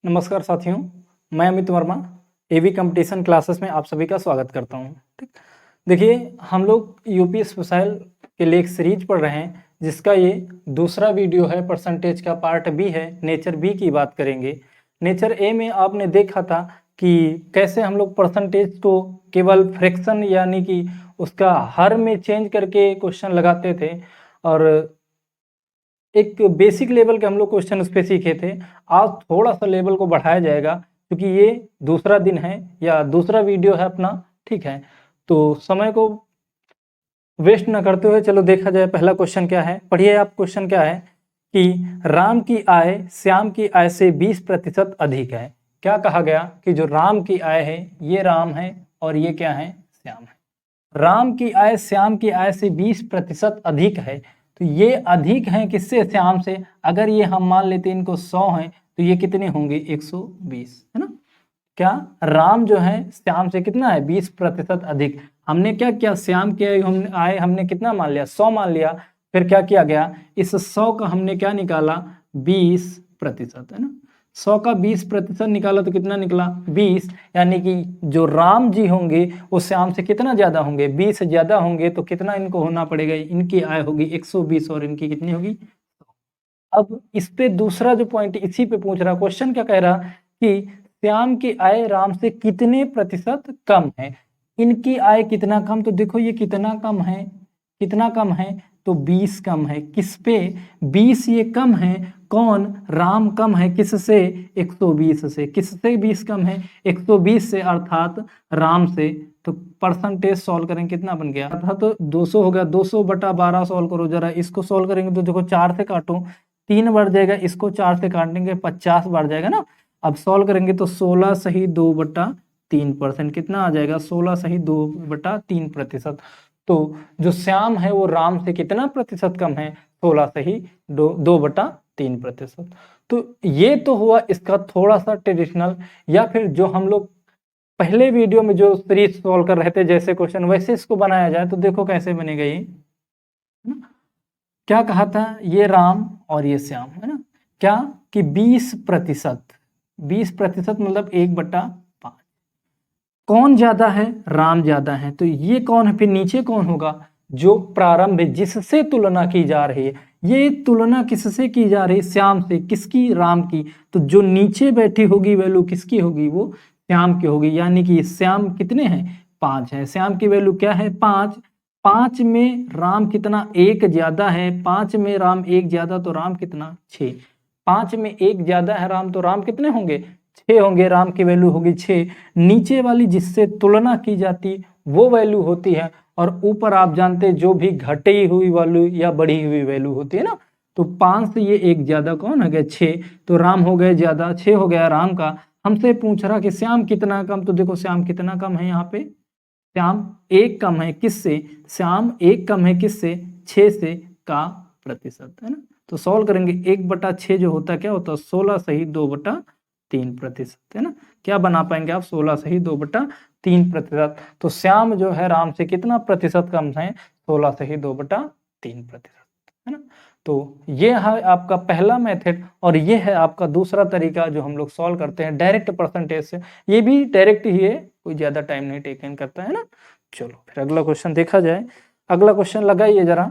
नमस्कार साथियों, मैं अमित वर्मा एवी कंपटीशन क्लासेस में आप सभी का स्वागत करता हूं। ठीक, देखिए हम लोग यूपी स्पेशल के लिए एक सीरीज पढ़ रहे हैं जिसका ये दूसरा वीडियो है। परसेंटेज का पार्ट बी है, नेचर बी की बात करेंगे। नेचर ए में आपने देखा था कि कैसे हम लोग परसेंटेज को केवल फ्रैक्शन यानी कि उसका हर में चेंज करके क्वेश्चन लगाते थे और एक बेसिक लेवल के हम लोग क्वेश्चन उस पे सीखे थे। आज थोड़ा सा लेवल को बढ़ाया जाएगा क्योंकि ये दूसरा दिन है या दूसरा वीडियो है अपना। ठीक है, तो समय को वेस्ट ना करते हुए चलो देखा जाए पहला क्वेश्चन क्या है। पढ़िए आप, क्वेश्चन क्या है कि राम की आय श्याम की आय से 20% अधिक है। क्या कहा गया कि जो राम की आय है ये राम है और ये क्या है, श्याम है। राम की आय श्याम की आय से 20% अधिक है, तो ये अधिक है किससे, श्याम से। अगर ये हम मान लेते इनको 100 है तो ये कितने होंगे, 120, है ना। क्या राम जो है श्याम से कितना है, 20% अधिक। हमने क्या किया, श्याम के आय हमने कितना मान लिया, 100 मान लिया। फिर क्या किया गया, इस 100 का हमने क्या निकाला, 20%, है ना। 100 का 20% निकाला तो कितना निकला, 20। यानी कि जो राम जी होंगे वो श्याम से कितना ज्यादा होंगे, 20 ज्यादा होंगे। तो कितना इनको होना पड़ेगा, इनकी आय होगी 120 और इनकी कितनी होगी। अब इस पे दूसरा जो पॉइंट इसी पे पूछ रहा, क्वेश्चन क्या कह रहा कि श्याम की आय राम से कितने प्रतिशत कम है। इनकी आय कितना कम, तो देखो ये कितना कम है, कितना कम है, तो 20 कम है। किस पे, 20 ये कम है, कौन, राम कम है किससे, 120 से। किससे 20 कम है, 120 से, अर्थात राम से। तो परसेंटेज सॉल्व करेंगे कितना बन गया, अर्थात तो 200 हो गया। 200/12 सॉल्व करो जरा, इसको सॉल्व करेंगे तो देखो 4 से काटो 3 बढ़ जाएगा, इसको 4 से काटेंगे 50 बढ़ जाएगा ना। अब सॉल्व करेंगे तो 16 सही 2/3%, कितना आ जाएगा, 16 सही 2/3%। तो जो श्याम है वो राम से कितना प्रतिशत कम है, 16 सही 2/3%। तो ये तो हुआ इसका थोड़ा सा ट्रेडिशनल, या फिर जो हम लोग पहले वीडियो में जो सीरीज सॉल्व कर रहे थे जैसे क्वेश्चन, वैसे इसको बनाया जाए तो देखो कैसे बनेगा ये, है ना। क्या कहा था, ये राम और ये श्याम, है ना। क्या कि 20%, 20% मतलब 1/5। कौन ज्यादा है, राम ज्यादा है। तो ये कौन है, फिर नीचे कौन होगा, जो प्रारंभ है जिससे तुलना की जा रही है। ये तुलना किससे की जा रही है, श्याम से। किसकी, राम की। तो जो नीचे बैठी होगी वैल्यू किसकी होगी, वो श्याम की होगी। यानी कि श्याम कितने हैं, 5 है। श्याम की वैल्यू क्या है, 5। 5 में राम कितना, 1 ज्यादा है। 5 में राम 1 ज्यादा तो राम कितना, 6। 5 में 1 ज्यादा है राम, तो राम कितने होंगे, 6 होंगे। राम की वैल्यू होगी 6। नीचे वाली जिससे तुलना की जाती वो वैल्यू होती है, और ऊपर आप जानते जो भी घटी हुई वैल्यू या बढ़ी हुई वैल्यू होती है ना। तो 5 से ये 1 ज्यादा कौन हो गया, 6। तो राम हो गए ज्यादा, 6 हो गया राम का। हमसे पूछ रहा कि श्याम कितना कम, तो देखो श्याम कितना कम है, यहाँ पे श्याम 1 कम है किससे, श्याम 1 कम है किससे, 6 से का प्रतिशत, है ना। तो सॉल्व करेंगे 1/6 जो होता है क्या होता है, 16 सही 2/3%, है ना। क्या बना पाएंगे आप, 16 सही 2/3%। तो श्याम जो है राम से कितना प्रतिशत कम है, 16 सही 2/3%, है ना। तो ये है आपका पहला मेथड, और ये है आपका दूसरा तरीका जो हम लोग सॉल्व करते हैं डायरेक्ट परसेंटेज से। ये भी डायरेक्ट ही है, कोई ज्यादा टाइम नहीं टेकन करता है ना। चलो फिर अगला क्वेश्चन देखा जाए। अगला क्वेश्चन लगाइए जरा।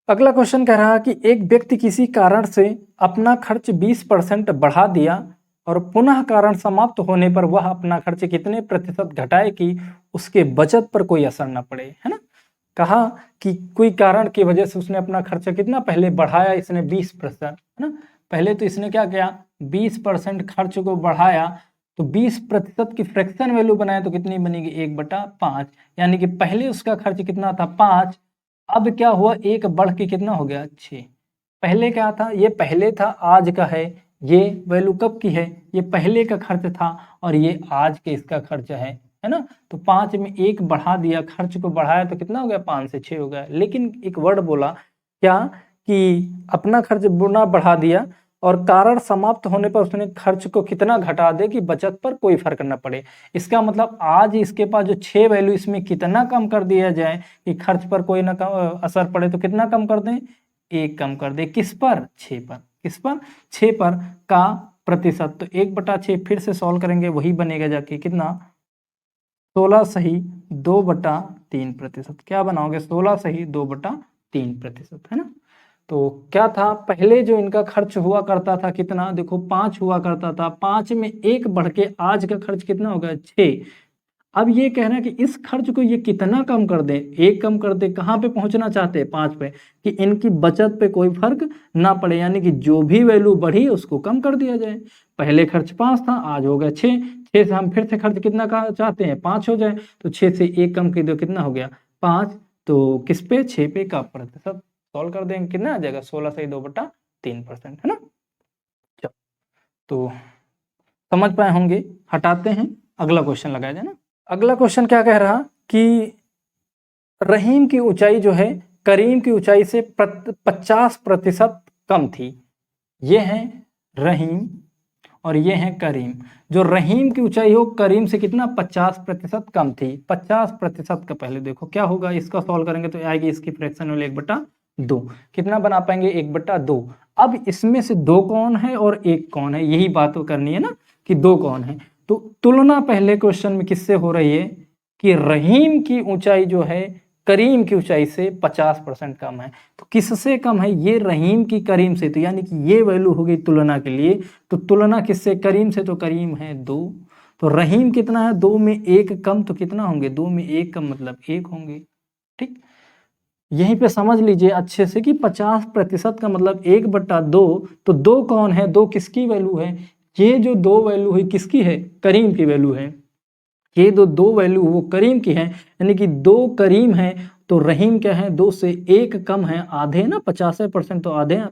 अगला क्वेश्चन कह रहा है कि एक व्यक्ति किसी कारण से अपना खर्च 20% बढ़ा दिया और पुनः कारण समाप्त होने पर वह अपना खर्च कितने प्रतिशत घटाए कि उसके बचत पर कोई असर न पड़े, है ना। कहा कि कोई कारण की वजह से उसने अपना खर्चा कितना पहले बढ़ाया, इसने 20%, है ना। पहले तो इसने क्या किया, 20% खर्च को बढ़ाया, तो 20% की फ्रैक्शन वैल्यू बनाया तो कितनी बनेगी, 1/5। यानी कि पहले उसका खर्च कितना था, 5। अब क्या हुआ, 1 बढ़ के कितना हो गया, 6। पहले क्या था, ये पहले था, आज का है। ये वैल्यू कब की है, ये पहले का खर्च था, और ये आज के इसका खर्च है ना। तो 5 में 1 बढ़ा दिया, खर्च को बढ़ाया तो कितना हो गया, 5 से 6 हो गया। लेकिन एक वर्ड बोला क्या, कि अपना खर्च गुना बढ़ा दिया और कारण समाप्त होने पर उसने खर्च को कितना घटा दे कि बचत पर कोई फर्क न पड़े। इसका मतलब आज इसके पास जो 6 वैल्यू, इसमें कितना कम कर दिया जाए कि खर्च पर कोई ना असर पड़े, तो कितना कम कर दें, एक कम कर दे, किस पर, 6 पर, किस पर, 6 पर का प्रतिशत, तो 1/6 फिर से सॉल्व करेंगे, वही बनेगा जाके कितना, 16 सही 2/3%। क्या बनाओगे, 16 सही 2/3%, है ना। तो क्या था, पहले जो इनका खर्च हुआ करता था कितना, देखो 5 हुआ करता था, 5 में 1 बढ़ के आज का खर्च कितना हो गया, 6। अब ये कह रहे हैं कि इस खर्च को ये कितना कम कर दे, 1 कम कर दे, कहाँ पे पहुंचना चाहते हैं, 5 पे, कि इनकी बचत पे कोई फर्क ना पड़े, यानी कि जो भी वैल्यू बढ़ी उसको कम कर दिया जाए। पहले खर्च 5 था, आज हो गया 6, 6 से हम फिर से खर्च कितना का चाहते हैं, 5 हो जाए, तो 6 से 1 कम कर दो, कितना हो गया 5, तो किस पे, 6 पे का प्रतिशत सॉल्व कर देंगे, कितना आ जाएगा, 16 से 2/3%, है ना। चलो, तो समझ पाए होंगे, हटाते हैं, अगला क्वेश्चन लगाया जाए ना। अगला क्वेश्चन क्या कह रहा कि रहीम की ऊंचाई जो है करीम की ऊंचाई से 50% कम थी। ये है रहीम और ये है करीम। जो रहीम की ऊंचाई हो करीम से कितना 50% कम थी। 50% का पहले देखो क्या होगा, इसका सॉल्व करेंगे तो आएगी इसकी फ्रैक्शन वैल्यू 1/2। कितना बना पाएंगे 1/2। अब इसमें से 2 कौन है और 1 कौन है, यही बात करनी है ना कि 2 कौन है। तो तुलना पहले क्वेश्चन में किससे हो रही है कि रहीम की ऊंचाई जो है करीम की ऊंचाई से 50% कम है। तो किससे कम है, ये रहीम की करीम से, तो यानी कि ये वैल्यू हो गई तुलना के लिए। तो तुलना किससे, करीम से, तो करीम है 2। तो रहीम कितना है, 2 में 1 कम, तो कितना होंगे, 2 में 1 कम मतलब 1 होंगे। ठीक, यहीं पे समझ लीजिए अच्छे से कि 50% का मतलब 1/2। तो 2 कौन है, 2 किसकी वैल्यू है, ये जो 2 वैल्यू है किसकी है, करीम की वैल्यू है। ये दो वैल्यू वो करीम की है, यानी कि 2 करीम है तो रहीम क्या है, 2 से 1 कम है, आधे ना, 50% तो आधे हैं,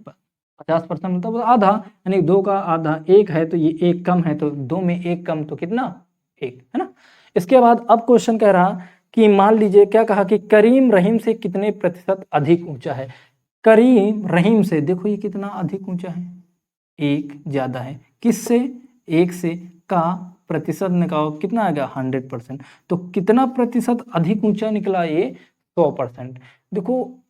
50% मतलब आधा, यानी 2 का आधा 1 है, तो ये 1 कम है, तो 2 में 1 कम तो कितना 1, है ना। इसके बाद अब क्वेश्चन कह रहा कि मान लीजिए क्या कहा कि करीम रहीम से कितने प्रतिशत अधिक ऊंचा है। करीम रहीम से देखो ये कितना अधिक ऊंचा है, 1 ज्यादा है, किससे, 1 से, का प्रतिशत निकालो कितना आएगा 100%। तो कितना प्रतिशत अधिक ऊंचा निकला, ये 100%। देखो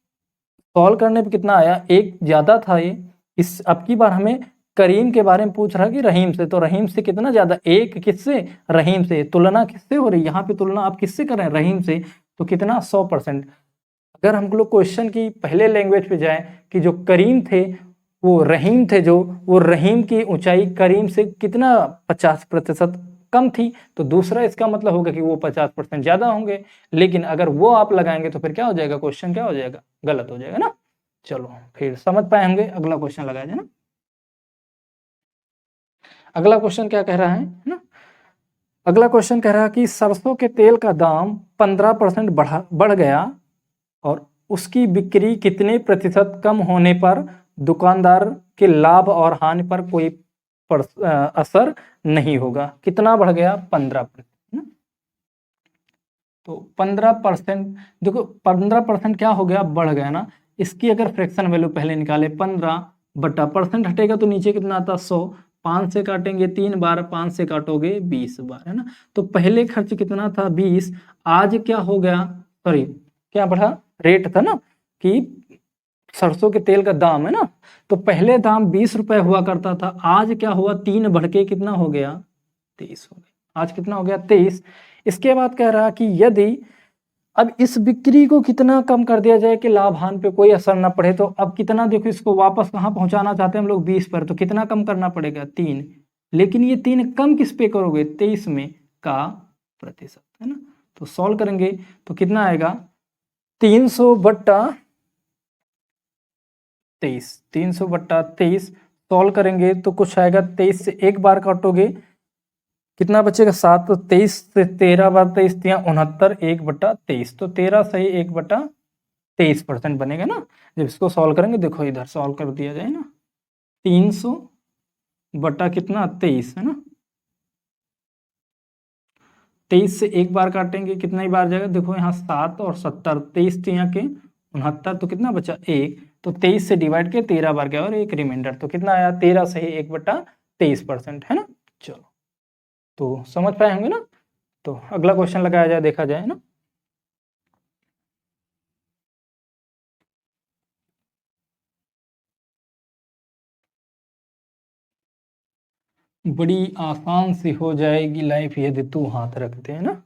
सॉल्व करने पे कितना आया, 1 ज्यादा था ये। इस अब की बार हमें करीम के बारे में पूछ रहा है कि रहीम से, तो रहीम से कितना ज्यादा, 1 किससे, रहीम से। तुलना किससे हो रही है, यहाँ पे तुलना आप किससे कर रहे हैं, रहीम से, तो कितना 100%। अगर हम लोग क्वेश्चन की पहले लैंग्वेज पे जाए कि जो करीम थे वो रहीम थे, जो वो रहीम की ऊंचाई करीम से कितना 50% कम थी, तो दूसरा इसका मतलब होगा कि वो 50% ज्यादा होंगे। लेकिन अगर वो आप लगाएंगे तो फिर क्या हो जाएगा, क्वेश्चन क्या हो जाएगा, गलत हो जाएगा ना। चलो फिर समझ पाए होंगे, अगला क्वेश्चन लगाया जाए ना। अगला क्वेश्चन क्या कह रहा है ना, अगला क्वेश्चन कह रहा है कि सरसों के तेल का दाम 15% बढ़ गया और उसकी बिक्री कितने प्रतिशत कम होने पर दुकानदार के लाभ और हानि पर कोई असर नहीं होगा। कितना बढ़ गया, 15%। तो 15%, देखो 15% क्या हो गया, बढ़ गया ना। इसकी अगर फ्रैक्शन वैल्यू पहले निकाले, 15/% हटेगा तो नीचे कितना आता, 100। 5 से काटेंगे 3 बार, 5 से काटोगे 20 बार, है ना। तो पहले खर्च कितना था 20, आज क्या हो गया, सॉरी क्या बढ़ा, रेट था ना कि सरसों के तेल का दाम है ना, तो पहले दाम 20 रुपए हुआ करता था, आज क्या हुआ, 3 बढ़ के कितना हो गया, 23 हो गया। आज कितना हो गया, 23। इसके बाद कह रहा कि यदि अब इस बिक्री को कितना कम कर दिया जाए कि लाभ हानि पे कोई असर ना पड़े, तो अब कितना, देखो इसको वापस कहाँ पहुंचाना चाहते हैं हम लोग, 20 पर, तो कितना कम करना पड़ेगा, 3। लेकिन ये 3 कम किस पे करोगे, 23 में का प्रतिशत, है ना। तो सॉल्व करेंगे तो कितना आएगा, 300/23, 300/23 सॉल्व करेंगे तो कुछ आएगा, 23 से एक बार काटोगे कितना बचेगा, 7। तो 23 से 13 बार 23 दिया 69, 1/23, तो 13 सही 1/23% बनेगा ना। जब इसको सॉल्व करेंगे, देखो इधर सॉल्व कर दिया जाए ना, 300 बटा कितना 23, है ना। 23 से एक बार काटेंगे कितना ही बार जाएगा, देखो यहाँ 7 और 70, 23 तो यहाँ के 69, तो कितना बचा 1। तो 23 से डिवाइड के 13 बार गया और एक रिमाइंडर, तो कितना आया 13 सही 1/23%, है ना। चलो तो समझ पाए होंगे ना। तो अगला क्वेश्चन लगाया जाए, देखा जाए ना। बड़ी आसान सी हो जाएगी लाइफ यदि तू हाथ रखते हैं ना।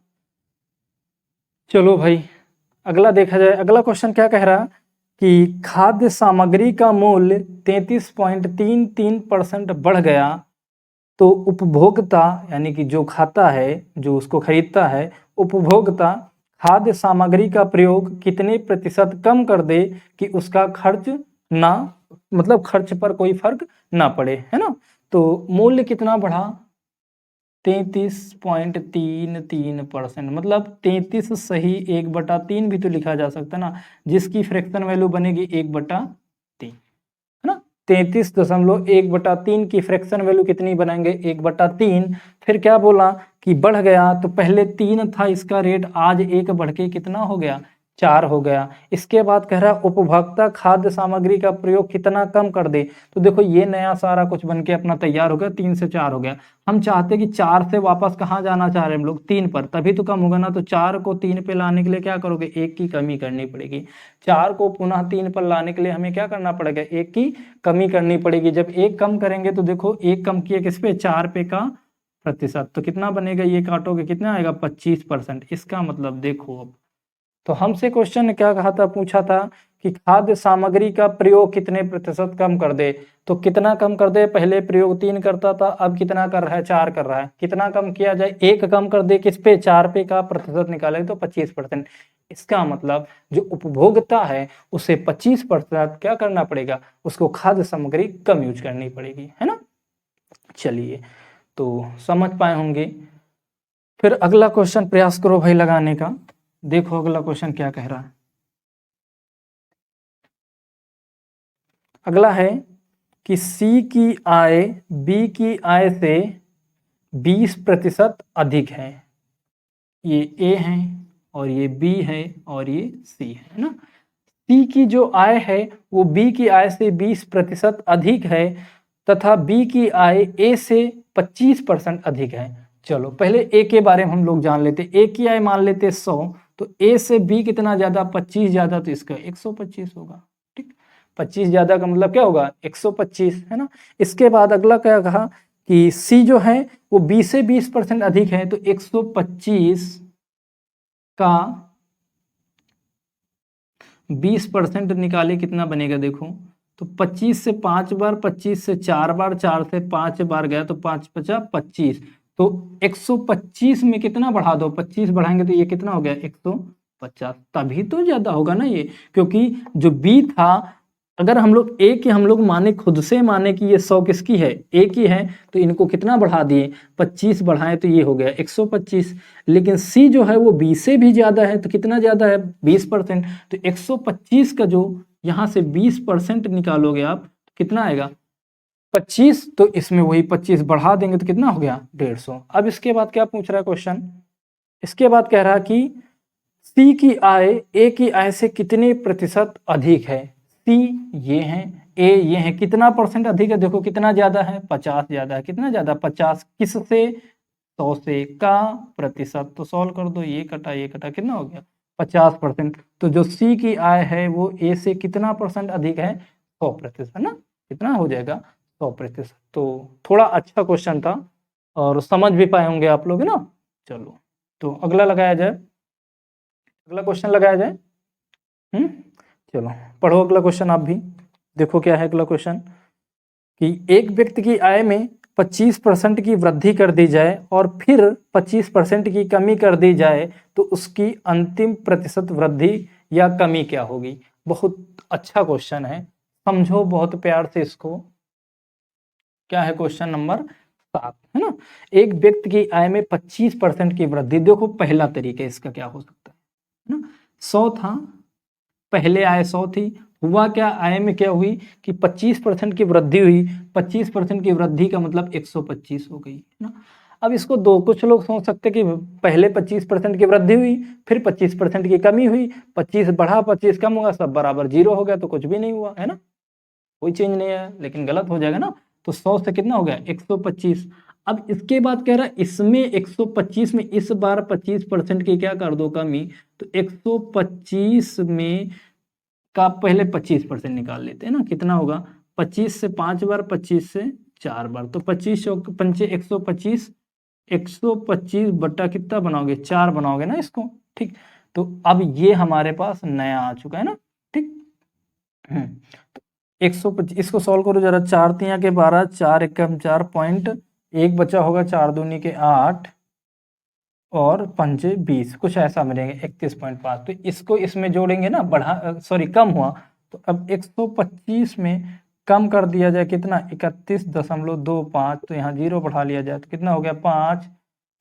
चलो भाई अगला देखा जाए। अगला क्वेश्चन क्या कह रहा कि खाद्य सामग्री का मूल्य 33.33% बढ़ गया तो उपभोक्ता यानी कि जो खाता है, जो उसको खरीदता है, उपभोक्ता खाद्य सामग्री का प्रयोग कितने प्रतिशत कम कर दे कि उसका खर्च ना, मतलब खर्च पर कोई फर्क ना पड़े, है ना। तो मूल्य कितना बढ़ा, 33.33%, मतलब 33 सही 1/3 भी तो लिखा जा सकता है ना, जिसकी फ्रैक्शन वैल्यू बनेगी 1/3, है ना। 33.1/3 की फ्रैक्शन वैल्यू कितनी बनाएंगे, 1/3। फिर क्या बोला कि बढ़ गया, तो पहले 3 था इसका रेट, आज 1 बढ़ के कितना हो गया, 4 हो गया। इसके बाद कह रहा उपभोक्ता खाद्य सामग्री का प्रयोग कितना कम कर दे। तो देखो ये नया सारा कुछ बन के अपना तैयार हो गया, 3 से 4 हो गया। हम चाहते कि 4 से वापस कहाँ जाना चाह रहे हैं हम लोग, 3 पर, तभी तो कम होगा ना। तो 4 को 3 पे लाने के लिए क्या करोगे, 1 की कमी करनी पड़ेगी। 4 को पुनः 3 पर लाने के लिए हमें क्या करना पड़ेगा, 1 की कमी करनी पड़ेगी। जब 1 कम करेंगे तो देखो 1 कम किए किस पे, 4 पे का प्रतिशत, तो कितना बनेगा, ये काटोगे कितना आएगा, 25%। इसका मतलब देखो अब, तो हमसे क्वेश्चन ने क्या कहा था, पूछा था कि खाद्य सामग्री का प्रयोग कितने प्रतिशत कम कर दे। तो कितना कम कर दे, पहले प्रयोग 3 करता था, अब कितना कर रहा है, 4 कर रहा है। कितना कम किया जाए, 1 कम कर दे किस पे, 4 पे का प्रतिशत निकाले तो 25%। इसका मतलब जो उपभोक्ता है उसे 25% क्या करना पड़ेगा, उसको खाद्य सामग्री कम यूज करनी पड़ेगी, है ना। चलिए तो समझ पाए होंगे। फिर अगला क्वेश्चन प्रयास करो भाई लगाने का। देखो अगला क्वेश्चन क्या कह रहा है। अगला है कि सी की आय बी की आय से 20% अधिक है। ये ए है और ये बी है और ये सी है ना। सी की जो आय है वो बी की आय से 20% अधिक है तथा बी की आय ए से 25% अधिक है। चलो पहले ए के बारे में हम लोग जान लेते। ए की आय मान लेते 100, तो ए से बी कितना ज्यादा, 25 ज्यादा, तो इसका 125 होगा। ठीक, 25 ज्यादा का मतलब क्या होगा, 125, है ना। इसके बाद अगला क्या कहा कि सी जो है वो बी से 20% अधिक है, तो 125 का 20% निकाले कितना बनेगा, देखो तो 25 से 5 बार, 25 से 4 बार, 4 से 5 बार गया तो 5 5 25, तो 125 में कितना बढ़ा दो, 25 बढ़ाएंगे तो ये कितना हो गया, 150। तभी तो ज्यादा होगा ना ये, क्योंकि जो बी था, अगर हम लोग ए की हम लोग माने, खुद से माने कि ये 100 किसकी है, ए की है, तो इनको कितना बढ़ा दिए, 25 बढ़ाए तो ये हो गया 125। लेकिन सी जो है वो बी से भी ज्यादा है, तो कितना ज्यादा है, 20%। तो 125 का जो यहाँ से 20% निकालोगे आप, तो कितना आएगा, 25। तो इसमें वही 25 बढ़ा देंगे तो कितना हो गया, 150। अब इसके बाद क्या पूछ रहा है क्वेश्चन, इसके बाद कह रहा कि सी की आय ए की आय से कितने प्रतिशत अधिक है। सी ये है, ए ये है, कितना परसेंट अधिक है, देखो कितना ज्यादा है, 50 ज्यादा है। कितना ज्यादा, 50 किससे, 100 से का प्रतिशत। तो सॉल्व कर दो, ये कटा ये कटा, कितना हो गया, 50%। तो जो सी की आय है वो ए से कितना परसेंट अधिक है, 100%, है ना। कितना हो जाएगा, 100%। तो थोड़ा अच्छा क्वेश्चन था और समझ भी पाए होंगे आप लोग, है ना। चलो तो अगला लगाया जाए, अगला क्वेश्चन लगाया जाए। चलो पढ़ो अगला क्वेश्चन आप भी। देखो क्या है अगला क्वेश्चन कि एक व्यक्ति की आय में 25% की वृद्धि कर दी जाए और फिर 25% की कमी कर दी जाए तो उसकी अंतिम प्रतिशत वृद्धि या कमी क्या होगी। बहुत अच्छा क्वेश्चन है, समझो बहुत प्यार से इसको। क्या है क्वेश्चन नंबर 7, है ना। एक व्यक्ति की आय में 25% की वृद्धि। देखो पहला तरीका इसका क्या हो सकता है ना, 100 था, पहले आय 100 थी, हुआ क्या, आय में क्या हुई कि 25% की वृद्धि हुई। 25% की वृद्धि का मतलब 125 हो गई, है ना। अब इसको दो, कुछ लोग सोच सकते कि पहले 25% की वृद्धि हुई, फिर 25% की कमी हुई, 25 बढ़ा 25 कम हुआ, सब बराबर 0 हो गया, तो कुछ भी नहीं हुआ, है ना, कोई चेंज नहीं है। लेकिन गलत हो जाएगा ना। तो 100 से कितना हो गया, 125। अब इसके बाद कह रहा है इसमें 125 में इस बार 25% की क्या कर दो, कमी। तो 125 में का पहले 25% निकाल लेते हैं ना, कितना होगा, 25 से 5 बार, 25 से 4 बार। तो 25 चौक पंचे 125, 125 बटा कितना बनाओगे, 4 बनाओगे ना इसको। ठीक, तो अब ये हमारे पास नया आ चुका है ना। ठीक, तो 125 इसको सॉल्व करो जरा। 4 तिया के 12, 4 एकम 4 पॉइंट, एक बचा होगा 4 दूनी के 8 और पंचे 20, कुछ ऐसा मिलेंगे 31.5। तो इसको इसमें जोड़ेंगे ना, बढ़ा सॉरी कम हुआ, तो अब 125 में कम कर दिया जाए कितना, 31.25। तो यहाँ 0 बढ़ा लिया जाए तो कितना हो गया 5,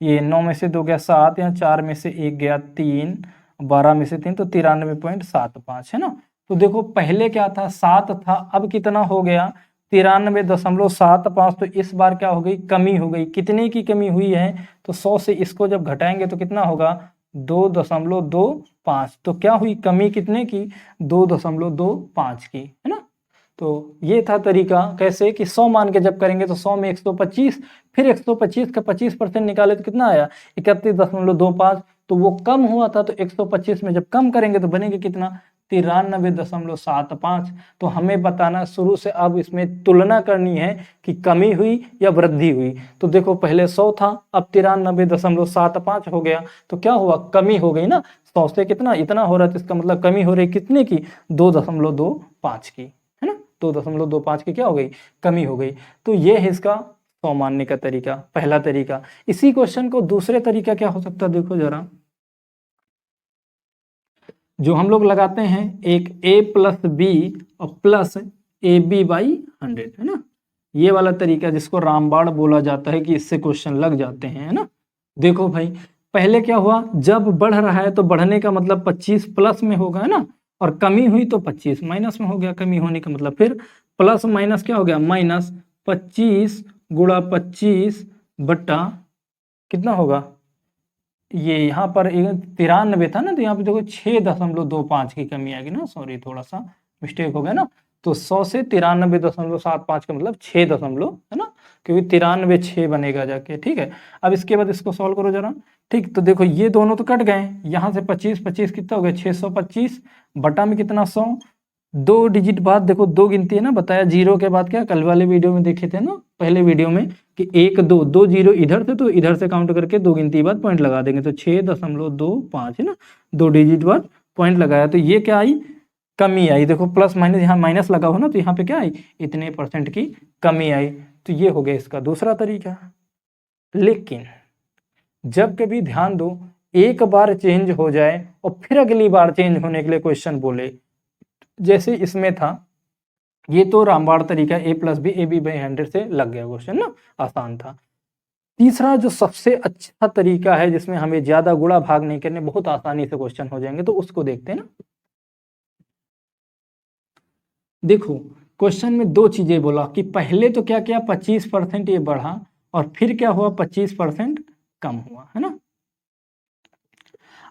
ये 9 में से 2 गया 7, यहाँ 4 में से 1 गया 3, 12 में से 3, तो 93.75 है ना। तो देखो पहले क्या था 7 था, अब कितना हो गया 93.75। तो इस बार क्या हो गई, कमी हो गई। कितने की कमी हुई है, तो 100 से इसको जब घटाएंगे तो कितना होगा 2.25। तो क्या हुई कमी कितने की, 2.25 की, है ना। तो ये था तरीका कैसे कि 100 मान के जब करेंगे तो 100 में 125, फिर 125 का 25% निकाले तो कितना आया 31.25। तो वो कम हुआ था, तो 125 में जब कम करेंगे तो बनेगा कितना 93.75। तो हमें बताना शुरू से अब इसमें तुलना करनी है कि कमी हुई या वृद्धि हुई। तो देखो पहले 100 था, अब 93.75 हो गया, तो क्या हुआ कमी हो गई ना। 100 से कितना इतना हो रहा है, तो इसका मतलब कमी हो रही कितने की 2.25 की, है ना। 2.25 की क्या हो गई, कमी हो गई। तो ये है इसका 100 मानने का तरीका, पहला तरीका। इसी क्वेश्चन को दूसरे तरीका क्या हो सकता है, देखो जरा। जो हम लोग लगाते हैं एक a प्लस बी और प्लस ए बी बाई 100, है ना। ये वाला तरीका जिसको रामबाण बोला जाता है कि इससे क्वेश्चन लग जाते हैं, है ना। देखो भाई पहले क्या हुआ, जब बढ़ रहा है तो बढ़ने का मतलब 25 प्लस में होगा, है ना, और कमी हुई तो 25 माइनस में हो गया, कमी होने का मतलब। फिर प्लस माइनस क्या हो गया, माइनस 25 गुणा 25 बट्टा कितना होगा, ये यहाँ पर 93 था ना, तो यहाँ पे देखो 6.25 की कमी आएगी ना, सॉरी थोड़ा सा मिस्टेक हो गया ना। तो 100 से 93.75 का मतलब 6 दशमलव, है ना, क्योंकि 93 6 बनेगा जाके। ठीक है, अब इसके बाद इसको सॉल्व करो जरा। ठीक, तो देखो ये दोनों तो कट गए, यहाँ से 25 25 कितना हो गया 625 बटा में कितना 100, 2 डिजिट बाद देखो 2 गिनती है ना, बताया 0 के बाद क्या, कल वाले वीडियो में देखे थे ना, पहले वीडियो में कि 1 2 2 0 इधर से, तो इधर से काउंट करके 2 गिनती बाद पॉइंट लगा देंगे, तो 6.25 है ना, 2 डिजिट बाद पॉइंट लगाया, तो ये क्या आई कमी आई। देखो प्लस माइनस यहाँ माइनस लगा हो ना, तो यहाँ पे क्या आई इतने % की कमी आई। तो ये हो गया इसका दूसरा तरीका। लेकिन जब कभी ध्यान दो एक बार चेंज हो जाए और फिर अगली बार चेंज होने के लिए क्वेश्चन बोले, जैसे इसमें था, ये तो रामबाण तरीका a plus B A B by 100 से लग गया क्वेश्चन ना, आसान था। तीसरा जो सबसे अच्छा तरीका है जिसमें हमें ज्यादा गुणा भाग नहीं करने, बहुत आसानी से क्वेश्चन हो जाएंगे, तो उसको देखते हैं ना। देखो क्वेश्चन में 2 चीजें बोला कि पहले तो क्या किया 25% ये बढ़ा और फिर क्या हुआ 25% कम हुआ, है ना।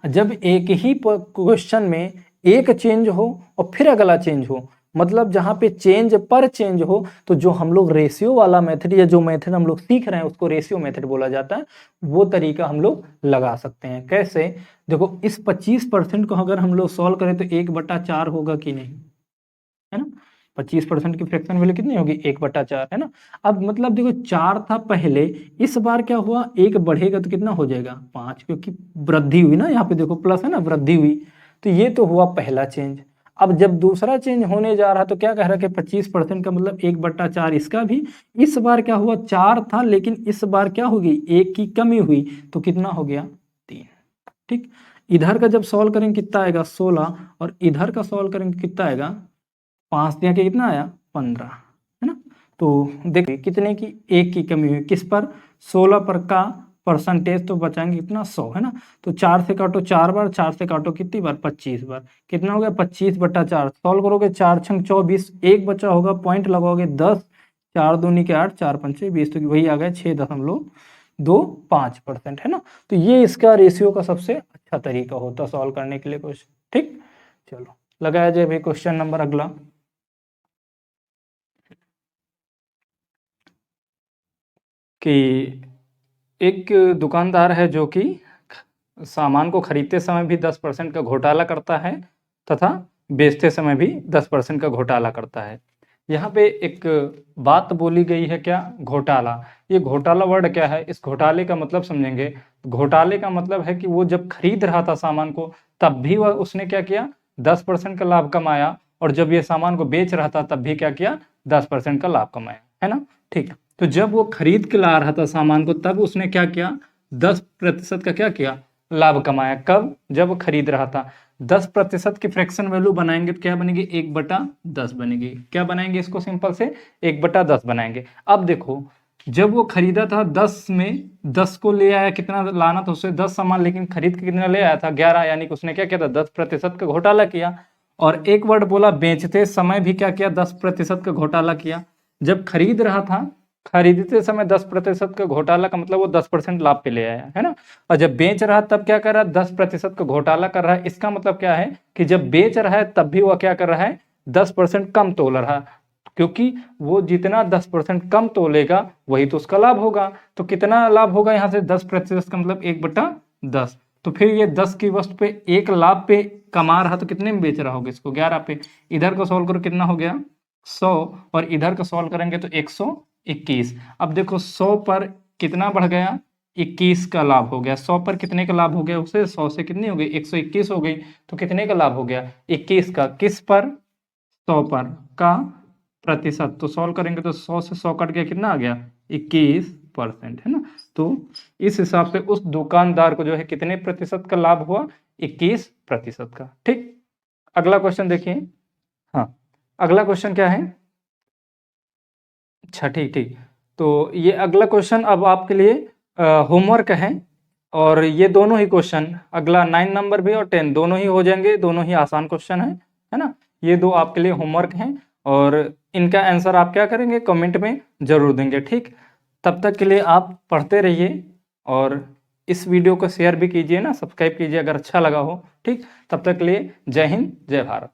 जब एक ही क्वेश्चन में एक चेंज हो और फिर अगला चेंज हो, मतलब जहां पे चेंज पर चेंज हो, तो जो हम लोग रेशियो वाला मेथड या जो मेथड हम लोग सीख रहे हैं उसको रेशियो मेथड बोला जाता है, वो तरीका हम लोग लगा सकते हैं। कैसे, देखो इस 25% को अगर हम लोग सॉल्व करें तो 1/4 होगा कि नहीं, है ना। 25% की फ्रैक्शन वैल्यू कितनी होगी 1/4, है ना। अब मतलब देखो 4 था पहले, इस बार क्या हुआ 1 बढ़ेगा तो कितना हो जाएगा 5, क्योंकि वृद्धि हुई ना, यहाँ पे देखो प्लस है ना, वृद्धि हुई। तो ये तो हुआ पहला चेंज। अब जब दूसरा चेंज होने जा रहा तो क्या कह रहा है कि 25% का मतलब 1/4 इसका भी। इस बार क्या हुआ 4 था, लेकिन इस बार क्या होगी 1 की कमी हुई, तो कितना हो गया 3। ठीक, इधर का जब सॉल्व करेंगे कितना आएगा 16, और इधर का सॉल्व करेंगे कितना आएगा 5 दिया के कितना आया 15, है ना। तो देखिए कितने की 1 की कमी हुई, किस पर 16 पर का परसेंटेज, तो बचाएंगे कितना 100, है ना। तो 4 से काटो 4 बार, 4 से काटो कितनी बार 25 बार, कितना हो गया 25/4। सॉल्व करोगे 4 छंग 24, एक बचा होगा पॉइंट लगाओगे 10, 4 दूनी के 8, 4 पंचे 20, तो वही आ गया 6.25%, है ना। तो ये इसका रेशियो का सबसे अच्छा तरीका होता है सॉल्व करने के लिए क्वेश्चन। ठीक, चलो लगाया जाए भाई क्वेश्चन नंबर अगला। कि एक दुकानदार है जो कि सामान को खरीदते समय भी 10% का घोटाला करता है तथा बेचते समय भी 10% का घोटाला करता है। यहाँ पे एक बात बोली गई है क्या, घोटाला। ये घोटाला वर्ड क्या है, इस घोटाले का मतलब समझेंगे। घोटाले का मतलब है कि वो जब खरीद रहा था सामान को तब भी वह उसने क्या किया, 10% का लाभ कमाया, और जब ये सामान को बेच रहा था तब भी क्या किया, 10% का लाभ कमाया, है ना। ठीक, तो जब वो खरीद के ला रहा था सामान को तब उसने क्या किया, 10% का क्या किया, लाभ कमाया। कब, जब वो खरीद रहा था। 10% की फ्रैक्शन वैल्यू बनाएंगे तो क्या बनेगी, 1/10 बनेगी। क्या बनाएंगे इसको, सिंपल से 1/10 बनाएंगे। अब देखो, जब वो खरीदा था 10 में 10 को ले आया, कितना लाना था उससे 10 सामान, लेकिन खरीद के कितना ले आया था 11, यानी कि उसने क्या किया था, 10% का घोटाला किया। और एक वर्ड बोला, बेचते समय भी क्या किया, 10% का घोटाला किया। जब खरीद रहा था, खरीदते समय 10% का घोटाला का मतलब वो 10% लाभ पे ले आया, है ना। और जब बेच रहा तब क्या कर रहा है, 10% का घोटाला कर रहा है। इसका मतलब क्या है कि जब बेच रहा है तब भी वह क्या कर रहा है, 10% कम तोल रहा है, क्योंकि वो जितना 10% कम तोलेगा वही तो उसका लाभ होगा। तो कितना लाभ होगा यहाँ से, 10% का मतलब 1/10। तो फिर ये 10 की वस्तु पे 1 लाभ पे कमा रहा, तो कितने में बेच रहा होगा इसको, 11 पे। इधर को सॉल्व करो, कितना हो गया 100, और इधर को सॉल्व करेंगे तो 121। अब देखो 100 पर कितना बढ़ गया, 21 का लाभ हो गया। 100 पर कितने का लाभ हो गया, उसे 100 से कितनी हो गई, 121 हो गई। तो कितने का लाभ हो गया, 21 का। किस पर, 100 पर का प्रतिशत। तो सॉल्व करेंगे तो 100 से 100 कट गया, कितना आ गया, 21%, है ना। तो इस हिसाब से उस दुकानदार को जो है कितने प्रतिशत का लाभ हुआ, 21% का। ठीक, अगला क्वेश्चन देखिए। हाँ, अगला क्वेश्चन क्या है, अच्छा ठीक ठीक। तो ये अगला क्वेश्चन अब आपके लिए होमवर्क है, और ये दोनों ही क्वेश्चन, अगला 9 नंबर भी और 10 दोनों ही हो जाएंगे, दोनों ही आसान क्वेश्चन है ना। ये दो आपके लिए होमवर्क हैं, और इनका आंसर आप क्या करेंगे, कमेंट में जरूर देंगे। ठीक, तब तक के लिए आप पढ़ते रहिए, और इस वीडियो को शेयर भी कीजिए ना, सब्सक्राइब कीजिए अगर अच्छा लगा हो। ठीक, तब तक के लिए जय हिंद, जय भारत।